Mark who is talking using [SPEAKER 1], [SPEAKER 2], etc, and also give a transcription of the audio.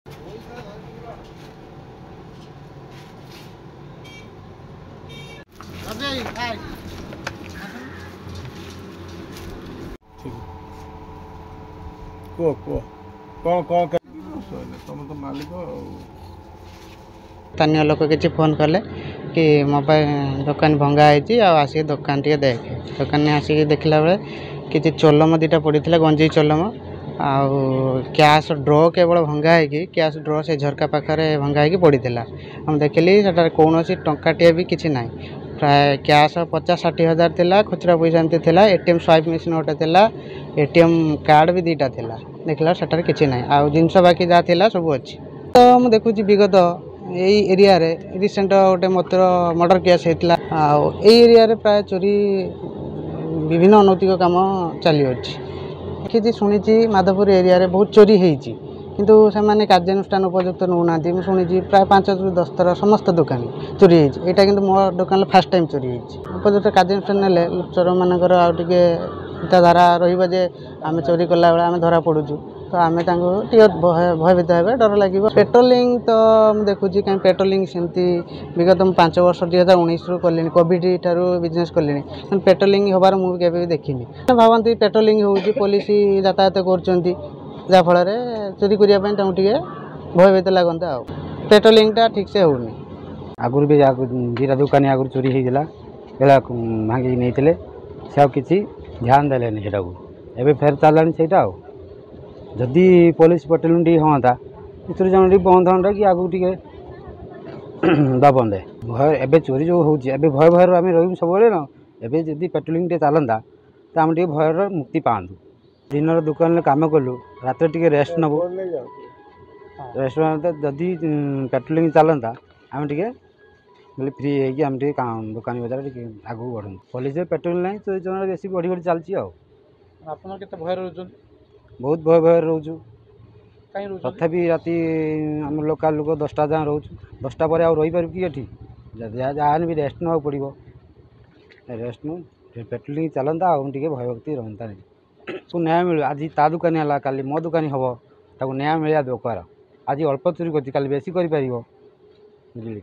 [SPEAKER 1] କୁହ କୁହ କ'ଣ କ'ଣ ତମେ ତ ମାଲିକ
[SPEAKER 2] ସ୍ଥାନୀୟ ଲୋକ କିଛି ଫୋନ୍ କଲେ କି ମୋବାଇଲ ଦୋକାନ ଭଙ୍ଗା ହେଇଛି ଆଉ ଆସିକି ଦୋକାନ ଟିକେ ଦେଖେ। ଦୋକାନରେ ଆସିକି ଦେଖିଲା ବେଳେ କିଛି ଚୋଲମ ଦୁଇଟା ପଡ଼ିଥିଲା, ଗଞ୍ଜେଇ ଚୋଲମ ଆଉ କ୍ୟାସ୍ ଡ୍ର କେବଳ ଭଙ୍ଗା ହେଇକି କ୍ୟାସ୍ ଡ୍ର ସେ ଝରକା ପାଖରେ ଭଙ୍ଗା ହେଇକି ପଡ଼ିଥିଲା। ମୁଁ ଦେଖିଲି ସେଠାରେ କୌଣସି ଟଙ୍କାଟିଏ ବି କିଛି ନାହିଁ। ପ୍ରାୟ କ୍ୟାସ୍ 50-60 ହଜାର ଥିଲା, ଖୁଚୁରା ପଇସା ଏମିତି ଥିଲା, ଏଟିଏମ୍ ସ୍ୱାଇପ୍ ମେସିନ୍ ଗୋଟେ ଥିଲା, ଏଟିଏମ୍ କାର୍ଡ଼ ବି ଦୁଇଟା ଥିଲା। ଦେଖିଲା ସେଠାରେ କିଛି ନାହିଁ, ଆଉ ଜିନିଷ ବାକି ଯାହା ଥିଲା ସବୁ ଅଛି। ତ ମୁଁ ଦେଖୁଛି ବିଗତ ଏଇ ଏରିଆରେ ରିସେଣ୍ଟ ଗୋଟେ ମର୍ଡର କେସ୍ ହେଇଥିଲା। ଆଉ ଏଇ ଏରିଆରେ ପ୍ରାୟ ଚୋରି ବିଭିନ୍ନ ଅନୈତିକ କାମ ଚାଲିଅଛି। କିଛି ଶୁଣିଛି ମାଧପୁର ଏରିଆରେ ବହୁତ ଚୋରି ହେଇଛି, କିନ୍ତୁ ସେମାନେ କାର୍ଯ୍ୟାନୁଷ୍ଠାନ ଉପଯୁକ୍ତ ନେଉନାହାନ୍ତି। ମୁଁ ଶୁଣିଛି ପ୍ରାୟ 5ରୁ 10 ଥର ସମସ୍ତ ଦୋକାନ ଚୋରି ହେଇଛି। ଏଇଟା କିନ୍ତୁ ମୋ ଦୋକାନରେ ଫାର୍ଷ୍ଟ ଟାଇମ୍ ଚୋରି ହେଇଛି। ଉପଯୁକ୍ତ କାର୍ଯ୍ୟାନୁଷ୍ଠାନ ନେଲେ ଚୋରମାନଙ୍କର ଆଉ ଟିକେ ଚିନ୍ତାଧାରା ରହିବ ଯେ ଆମେ ଚୋରି କଲାବେଳେ ଆମେ ଧରା ପଡ଼ୁଛୁ, ତ ଆମେ ତାଙ୍କୁ ଟିକେ ଭୟଭୀତ ହେବେ, ଡର ଲାଗିବ। ପେଟ୍ରୋଲିଂ ତ ମୁଁ ଦେଖୁଛି କାହିଁ ପେଟ୍ରୋଲିଂ ସେମିତି ବିଗତ ମୁଁ 5 ବର୍ଷ 2019ରୁ କଲିଣି, କୋଭିଡ଼ ଠାରୁ ବିଜନେସ୍ କଲିଣି, କିନ୍ତୁ ପେଟ୍ରୋଲିଂ ହେବାର ମୁଁ କେବେ ବି ଦେଖିନି। ଭାବନ୍ତି ପେଟ୍ରୋଲିଂ ହେଉଛି, ପୋଲିସ ଯାତାୟାତ କରୁଛନ୍ତି, ଯାହାଫଳରେ ଚୋରି କରିବା ପାଇଁ ତାଙ୍କୁ ଟିକେ ଭୟଭୀତ ଲାଗନ୍ତା। ଆଉ ପେଟ୍ରୋଲିଂଟା ଠିକ୍ସେ ହେଉନି।
[SPEAKER 3] ଆଗରୁ ବି ଦୁଇଟା ଦୋକାନୀ ଆଗରୁ ଚୋରି ହେଇଥିଲା, ବେଳା ଭାଙ୍ଗିକି ନେଇଥିଲେ, ସେ ଆଉ କିଛି ଧ୍ୟାନ ଦେଲେନି ସେଟାକୁ। ଏବେ ଫେର ଚାଲିଲାଣି ସେଇଟା। ଆଉ ଯଦି ପୋଲିସ ପେଟ୍ରୋଲିଂ ଟିକେ ହୁଅନ୍ତା, ଚୋରି ଜାଣ ଟିକେ ବନ୍ଦ ହୁଅନ୍ତା କି ଆଗକୁ ଟିକେ ଦବନ୍ତେ। ଭୟ ଏବେ ଚୋରି ଯେଉଁ ହେଉଛି, ଏବେ ଭୟରୁ ଆମେ ରହିବୁ ସବୁବେଳେ ନା। ଏବେ ଯଦି ପେଟ୍ରୋଲିଂ ଟିକେ ଚାଲନ୍ତା ତ ଆମେ ଟିକେ ଭୟର ମୁକ୍ତି ପାଆନ୍ତୁ। ଦିନର ଦୋକାନରେ କାମ କଲୁ, ରାତିରେ ଟିକେ ରେଷ୍ଟ ନେବୁ। ରେଷ୍ଟ ଯଦି ପେଟ୍ରୋଲିଂ ଚାଲନ୍ତା ଆମେ ଟିକେ ବୋଲେ ଫ୍ରି ହେଇକି ଆମେ ଟିକେ ଦୋକାନୀ ବଜାର ଟିକେ ଆଗକୁ ବଢ଼ନ୍ତୁ। ପୋଲିସରେ ପେଟ୍ରୋଲିଂ ନାହିଁ, ଚୋରି ଚୋରା ବେଶୀ ବଢ଼ି ଚାଲିଛି। ଆଉ
[SPEAKER 1] ଆପଣ କେତେ ଭୟରେ ରହୁଛନ୍ତି?
[SPEAKER 3] ବହୁତ ଭୟରେ ରହୁଛୁ। ତଥାପି ରାତି ଆମ ଲୋକାଲ ଲୋକ 10ଟା ଯାଏଁ ରହୁଛୁ। 10ଟା ପରେ ଆଉ ରହିପାରିବୁ କି ଏଠି? ଯାହାହେଲେ ବି ରେଷ୍ଟ ନେବାକୁ ପଡ଼ିବ। ରେଷ୍ଟ ନେଉ, ପେଟ୍ରୋଲିଂ ଚାଲନ୍ତା ଆଉ ଟିକେ ଭୟଭକ୍ତି ରହନ୍ତା। ତାକୁ ନ୍ୟାୟ ମିଳିବ। ଆଜି ତା ଦୋକାନୀ ହେଲା, କାଲି ମୋ ଦୋକାନୀ ହେବ, ତାକୁ ନ୍ୟାୟ ମିଳିବା ଦରକାର। ଆଜି ଅଳ୍ପ ଚୋରି କରୁଛି, କାଲି ବେଶୀ କରିପାରିବ, ବୁଝିଲେ?